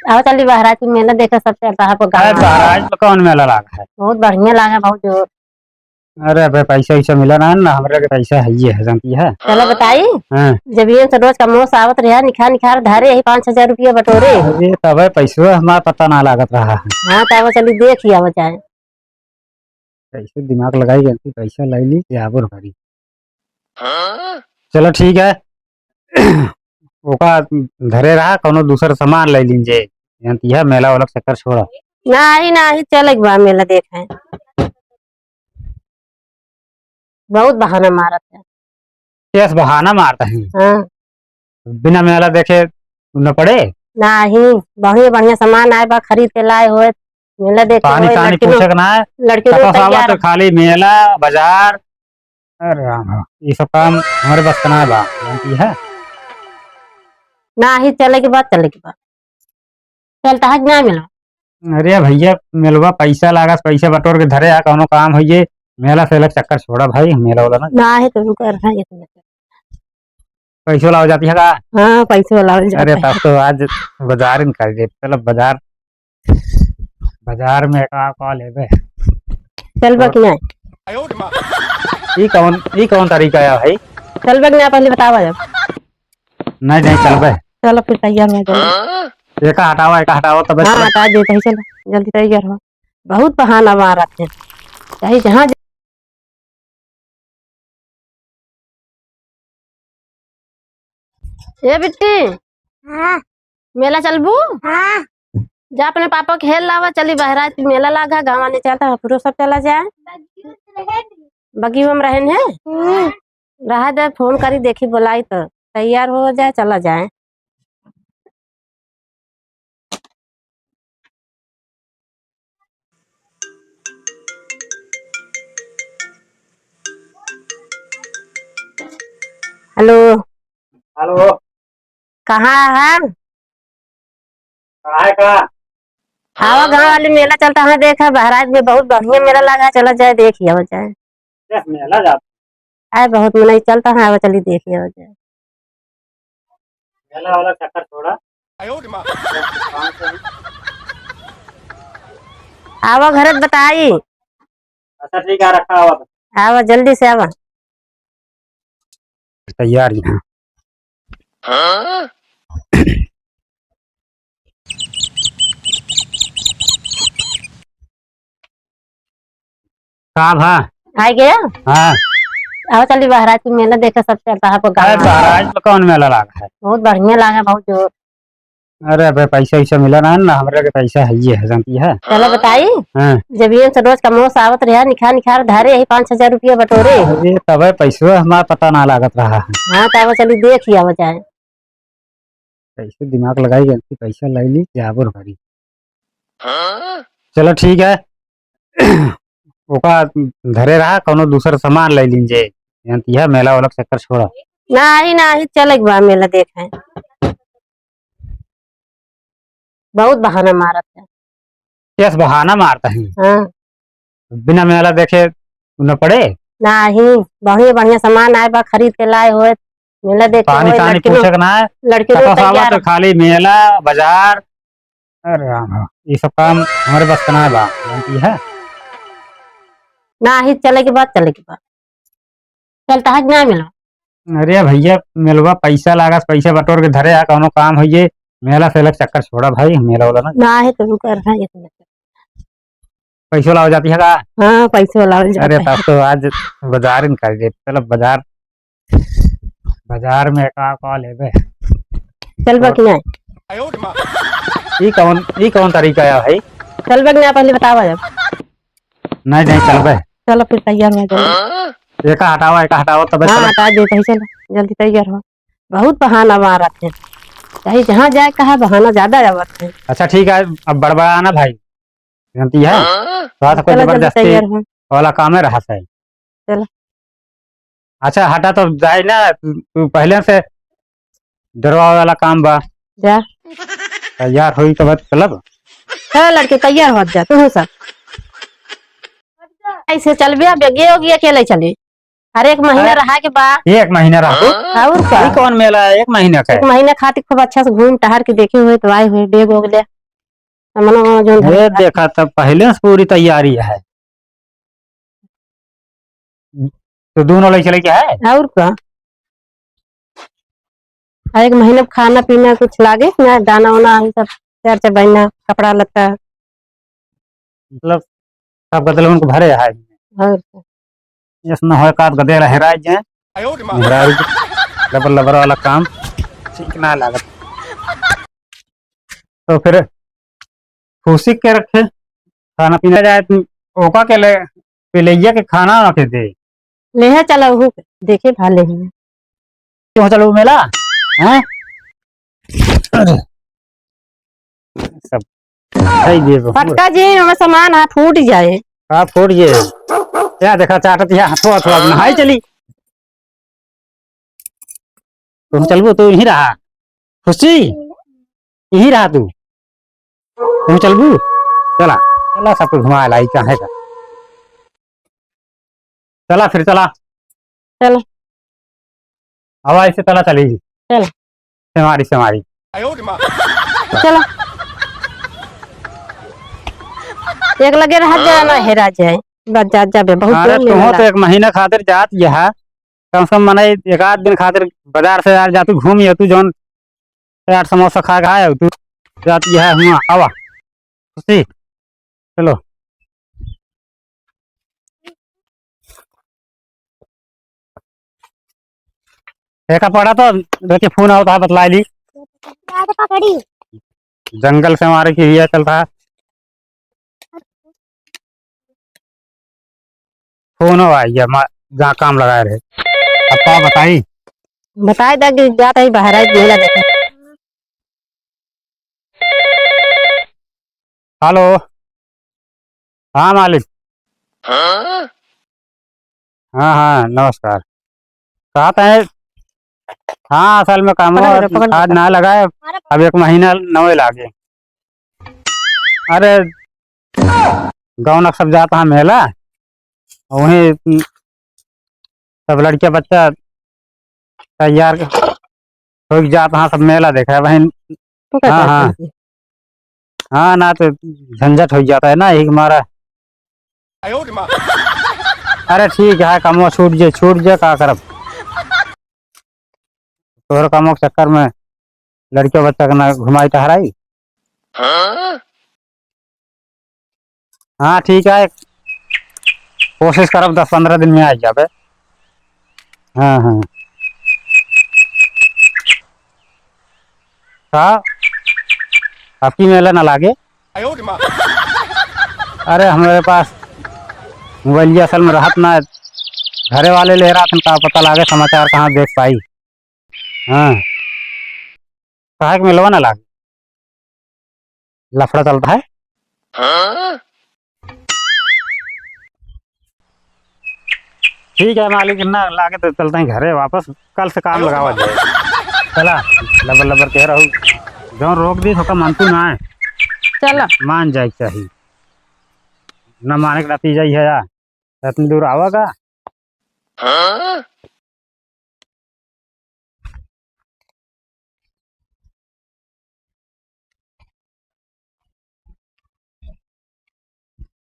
आओ चली बहराज की मेला देखा सबसे बहराज में कौन मेला लागा है? बहुत बढ़िया लागा बहुत जो। अरे भाई पैसा वैसा मिला ना हमारे के पैसा है ये है जानती है। चलो बताई जब ये रोज का मोस आवत रहा निखार निखार धारे यही 5,000 रुपया बटोरे। अरे तब पैसा हमारा पता ना लागत रहा है। हाँ तो चली देखिए आवो चाहे कैसे दिमाग लगाई जानती पैसा लाई ली याबुर भरी। चलो ठीक है ओका धरे रहा कोनो दूसरा सामान ले लीजिए जानती है मेला वाला चक्कर छोड़ा। ना ही चल एक बार मेला देखे बहुत बहाना मारत है। कैस बहाना मारता है? हाँ। बिना मेला देखे न पड़े नहीं बढ़िया बढ़िया सामान आए बा खरीद के लाए हुए मेला देखे पानी पानी पूछक ना है लड़के तो खाली मेला बाजार ये सब काम हमारे बस का ना बा जानती है। ना ही चले के बाद चलता है ना मिला। अरे भैया मिलवा पैसा लागा पैसा बटोर के धरे आ कोनो काम हो ये मेला से अलग चक्कर छोड़ा भाई मेला वाला ना है तो कर रहा है पैसा लाओ जाती है का? हाँ पैसा लाओ जाता। अरे तब तो आज बाजार में कर दे चलो बाजार में का लेबे चल बक ना ये कौन तरीका है भाई? चल बक ना पहले बतावा जब नहीं चल बे चलो फिर तैयार हो जाओ। एक हटाओ तब हाँ हटा देते हैं चलो जल्दी तैयार हो बहुत बहाना मारा थे चाहे जहाँ ये बिट्टी। हाँ। मेला चलबू? हाँ। जा अपने पापा के हेल लावा चली बहराज मेला लागा गाँव ने चलता पूरा सब चला जाए बगी हम रहन है रहा जाए फोन करी देखी बुलाई तो तैयार हो जाए चला जाए। हेलो हेलो कहाँ है? हाँ गाँव वाले मेला चलता है देखा बहराज में बहुत बढ़िया मेला लगा चला जाए देखिए हो जाए। मेला जाता आए बहुत मना चलता है अब चली देखिए हो जाए मेला वाला चक्कर छोड़ा। आवा घर बताई। अच्छा ठीक है रखा हुआ आवा जल्दी से आवा तैयार यहाँ। आ गया। हाँ आओ चली बहराज की मेला देखा सब चलता है बहराज में कौन मेला लागा है? बहुत बढ़िया लगा बहुत जो। अरे भाई पैसा वैसा मिला ना हमारे के पैसा है ये है जानती है। चलो बताई जब ये रोज का मोस आवत रहा निखार निखार धारे यही 5,000 रुपया बटोरे। अरे तब पैसा हमारा पता ना लागत रहा है। हाँ तो चली देखिए हो जाए कैसे दिमाग लगाई जानती पैसा लाई ली याबुर भरी। चलो ठीक है ओका धरे रहा कोनो दूसरा सामान ले लीजिए जानती है मेला वाला चक्कर छोड़ा। ना ही चल एक बार मेला देखे बहुत बहाना मारत है। कैस बहाना मारता है? हाँ। बिना मेला देखे न पड़े नहीं बढ़िया बढ़िया सामान आए बा खरीद के लाए हुए मेला देखे पानी पानी पूछक ना है लड़के खाली मेला बाजार ये सब काम हमारे बस का ना बा जानती है। ना ही चले के बाद चलता है ना मिला। अरे भैया मिलवा पैसा लागा पैसा बटोर के धरे आ कोनो काम हो ये मेला से अलग चक्कर छोड़ा भाई मेला वाला ना है तो कर रहा है पैसा लाओ जाती है का? हाँ पैसा लाओ जाता। अरे तब तो आज बाजार में कर दे चलो बाजार में का लेबे चल बक ना ये कौन तरीका है भाई? चल बक ना पहले बतावा जब नहीं चल बे चलो फिर तैयार हो जाओ। एक हटाओ तब हाँ हटा देते हैं चलो जल्दी तैयार हो बहुत बहाना मारा थे चाहे जहाँ जाए कहा बहाना ज्यादा आवत है। अच्छा ठीक है अब बड़बड़ाना भाई जानती है कोई जबरदस्ती वाला काम है रहा सही। चलो अच्छा हटा तो जाए ना तू पहले से डरवा वाला काम बा जा तैयार हुई तो बस चलब चलो लड़के तैयार हो जा तू सब ऐसे चल भी बेगे होगी अकेले चले हर एक महीना रहा के बाद 1 महीना रहा और क्या कौन मेला है 1 महीना का? 1 महीना खातिर खूब अच्छा से घूम टहर के देखे हुए तो आए हुए बेग हो गया सामान जो ये देखा तब पहले से पूरी तैयारी है। तो दोनों ले चले क्या है? और का एक महीने खाना पीना कुछ लागे ना, दाना वाना सब चार चार बहना कपड़ा लत्ता। मतलब सब गदल उनको भरे है और का। इसमें हो का गदे लहराज है लहराज लबर लबर वाला काम ठीक ना लागत। तो फिर खुशी के रखे खाना पीना जाए तो ओका के ले पिलैया के खाना रखे दे ले है चला वो देखे भाले हैं क्यों चलो मेला हैं सब सही दे वो फटका जी हमें सामान है फूट जाए। आप फोड़ ये क्या देखा चाटत या हाथों हाथों नहाई चली तुम चलबो तू यहीं रहा खुशी यहीं रहा तुम चलबू चला चला सब कुछ घुमा लाई कहाँ है चला फिर चला चलो हवा ऐसे चला चलेगी चलो सेमारी सेमारी चलो एक लगे रह जाना हेरा जाए बस जा जाबे बहुत अरे दूर तुम मेला तो एक महीना खातिर जात यह कम से कम मने एक आध दिन खातिर बाजार से यार जातू घूम तू जौन यार समोसा खा खाए तू जात यह हुआ आवा खुशी चलो देखा पड़ा तो देखिए फोन आता है बतला ली जंगल से हमारे की ये चलता है फोन आई है जहाँ काम लगाए रहे अब तो बताई बताए दा कि जाता ही बाहर आई मेला देखे। हेलो हाँ मालिक हाँ हाँ नमस्कार कहा है हाँ असल में काम आज ना लगाए अब एक महीना नवे लागे अरे गाँव सब जाता है मेला वहीं सब लड़के बच्चा तैयार हो जाता है सब मेला देखा है वहीं तो हाँ हाँ हाँ ना तो झंझट हो जाता है ना एक हमारा अरे ठीक है कमो छूट जे का करब तोहर कमो के चक्कर में लड़के बच्चा के ना घुमाई टहराई हाँ ठीक है कोशिश करब 10-15 दिन में आ जाबे हाँ हाँ का आपकी मेला ना लागे अरे हमारे पास मोबाइल असल में रहत ना घरे वाले ले रहा था का पता लागे समाचार कहाँ देख पाई हाँ कहा मिलवा ना लागे लफड़ा चलता है ठीक है मालिक ना लागे तो चलते हैं घरे वापस कल से काम लगावा जाए चला लबर लबर कह रहा हूँ जो रोक दी थोड़ा मानतू ना है चलो मान जाए चाहिए न माने का नतीजा ही है यार इतनी दूर आवागा